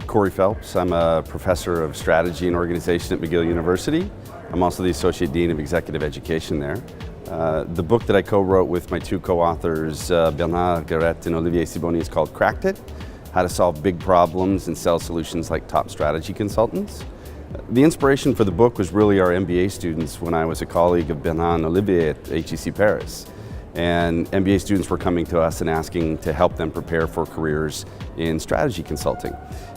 Corey Phelps. I'm a professor of strategy and organization at McGill University. I'm also the Associate Dean of Executive Education there. The book that I co-wrote with my two co-authors, Garrette and Olivier Sibony, is called Cracked It: How to Solve Big Problems and Sell Solutions Like Top Strategy Consultants. The inspiration for the book was really our MBA students when I was a colleague of Bernard and Olivier at HEC Paris. And MBA students were coming to us and asking to help them prepare for careers in strategy consulting.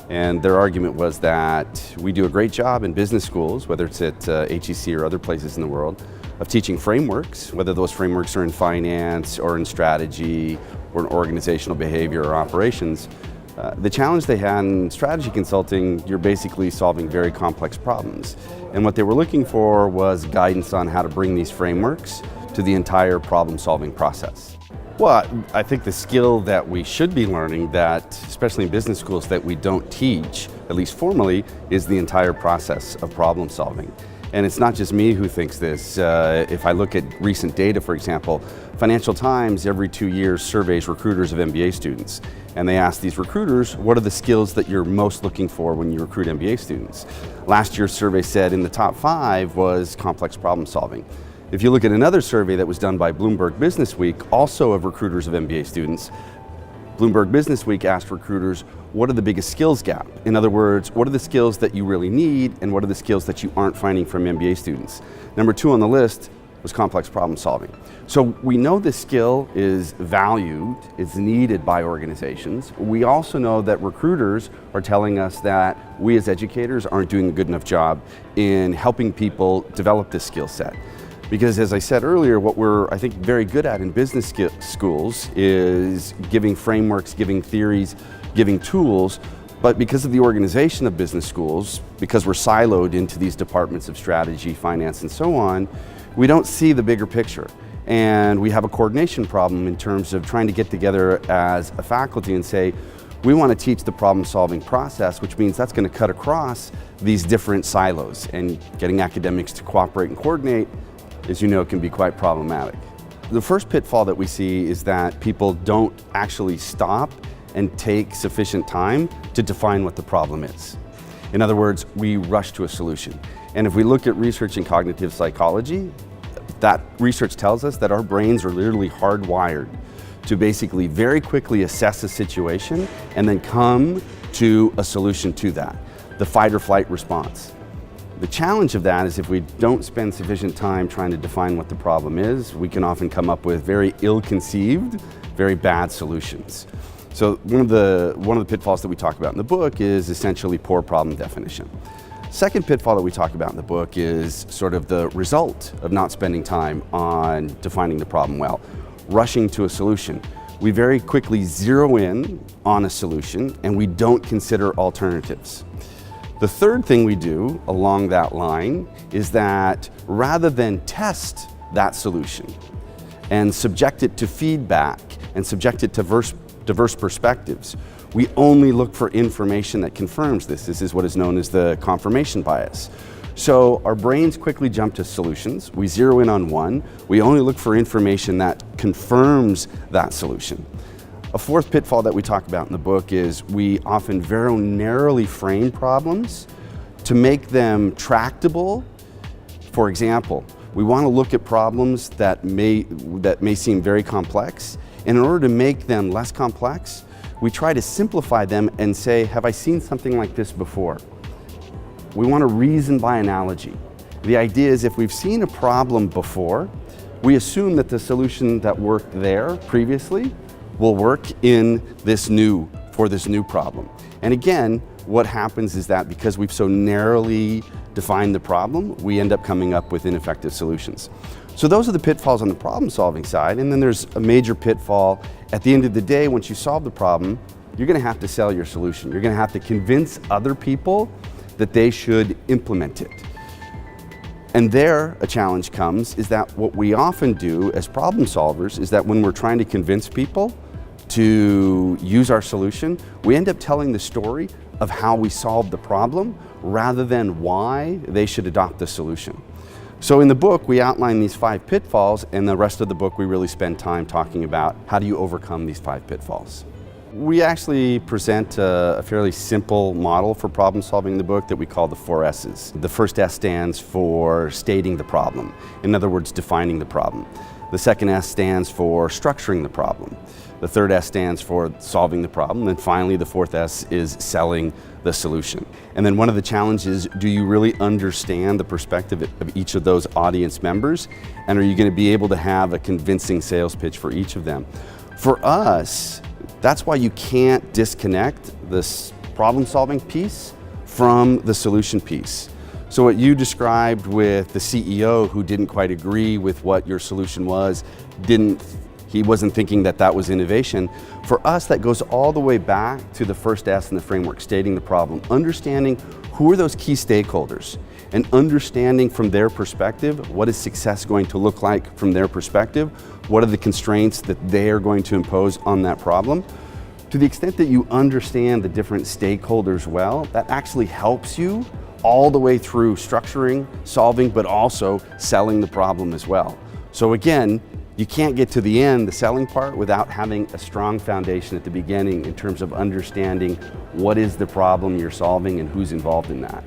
And their argument was that we do a great job in business schools, whether it's at HEC or other places in the world, of teaching frameworks, whether those frameworks are in finance or in strategy or in organizational behavior or operations. The challenge they had in strategy consulting, you're basically solving very complex problems. And what they were looking for was guidance on how to bring these frameworks to the entire problem-solving process. Well, I think the skill that we should be learning, that especially in business schools, that we don't teach, at least formally, is the entire process of problem solving. And it's not just me who thinks this. If I look at recent data, for example, Financial Times every 2 years surveys recruiters of MBA students. And they ask these recruiters, what are the skills that you're most looking for when you recruit MBA students? Last year's survey said in the top 5 was complex problem solving. If you look at another survey that was done by Bloomberg Businessweek, also of recruiters of MBA students, Bloomberg Businessweek asked recruiters, what are the biggest skills gap? In other words, what are the skills that you really need and what are the skills that you aren't finding from MBA students? Number 2 on the list was complex problem solving. So we know this skill is valued, it's needed by organizations. We also know that recruiters are telling us that we as educators aren't doing a good enough job in helping people develop this skill set. Because as I said earlier, what we're, I think, very good at in business schools is giving frameworks, giving theories, giving tools, but because of the organization of business schools, because we're siloed into these departments of strategy, finance, and so on, we don't see the bigger picture. And we have a coordination problem in terms of trying to get together as a faculty and say, we want to teach the problem-solving process, which means that's going to cut across these different silos, and getting academics to cooperate and coordinate, as you know, can be quite problematic. The first pitfall that we see is that people don't actually stop and take sufficient time to define what the problem is. In other words, we rush to a solution. And if we look at research in cognitive psychology, that research tells us that our brains are literally hardwired to basically very quickly assess a situation and then come to a solution to that, the fight or flight response. The challenge of that is if we don't spend sufficient time trying to define what the problem is, we can often come up with very ill-conceived, very bad solutions. So one of the pitfalls that we talk about in the book is essentially poor problem definition. Second pitfall that we talk about in the book is sort of the result of not spending time on defining the problem well, rushing to a solution. We very quickly zero in on a solution and we don't consider alternatives. The third thing we do along that line is that rather than test that solution and subject it to feedback and subject it to diverse perspectives, we only look for information that confirms this. This is what is known as the confirmation bias. So our brains quickly jump to solutions. We zero in on one. We only look for information that confirms that solution. A fourth pitfall that we talk about in the book is we often very narrowly frame problems to make them tractable. For example, we want to look at problems that may seem very complex, and in order to make them less complex, we try to simplify them and say, have I seen something like this before? We want to reason by analogy. The idea is if we've seen a problem before, we assume that the solution that worked there previously will work for this new problem. And again, what happens is that because we've so narrowly defined the problem, we end up coming up with ineffective solutions. So those are the pitfalls on the problem-solving side, and then there's a major pitfall. At the end of the day, once you solve the problem, you're going to have to sell your solution. You're going to have to convince other people that they should implement it. And there a challenge comes is that what we often do as problem solvers is that when we're trying to convince people to use our solution, we end up telling the story of how we solved the problem rather than why they should adopt the solution. So in the book, we outline these 5 pitfalls, and the rest of the book we really spend time talking about how do you overcome these 5 pitfalls. We actually present a fairly simple model for problem solving in the book that we call the 4 S's. The first S stands for stating the problem. In other words, defining the problem. The second S stands for structuring the problem. The third S stands for solving the problem. And finally, the fourth S is selling the solution. And then one of the challenges, do you really understand the perspective of each of those audience members? And are you going to be able to have a convincing sales pitch for each of them? For us, that's why you can't disconnect this problem-solving piece from the solution piece. So what you described with the CEO who didn't quite agree with what your solution was, he wasn't thinking that that was innovation. For us, that goes all the way back to the first S in the framework, stating the problem, understanding who are those key stakeholders, and understanding from their perspective, what is success going to look like from their perspective? What are the constraints that they are going to impose on that problem? To the extent that you understand the different stakeholders well, that actually helps you all the way through structuring, solving, but also selling the problem as well. So again, you can't get to the end, the selling part, without having a strong foundation at the beginning in terms of understanding what is the problem you're solving and who's involved in that.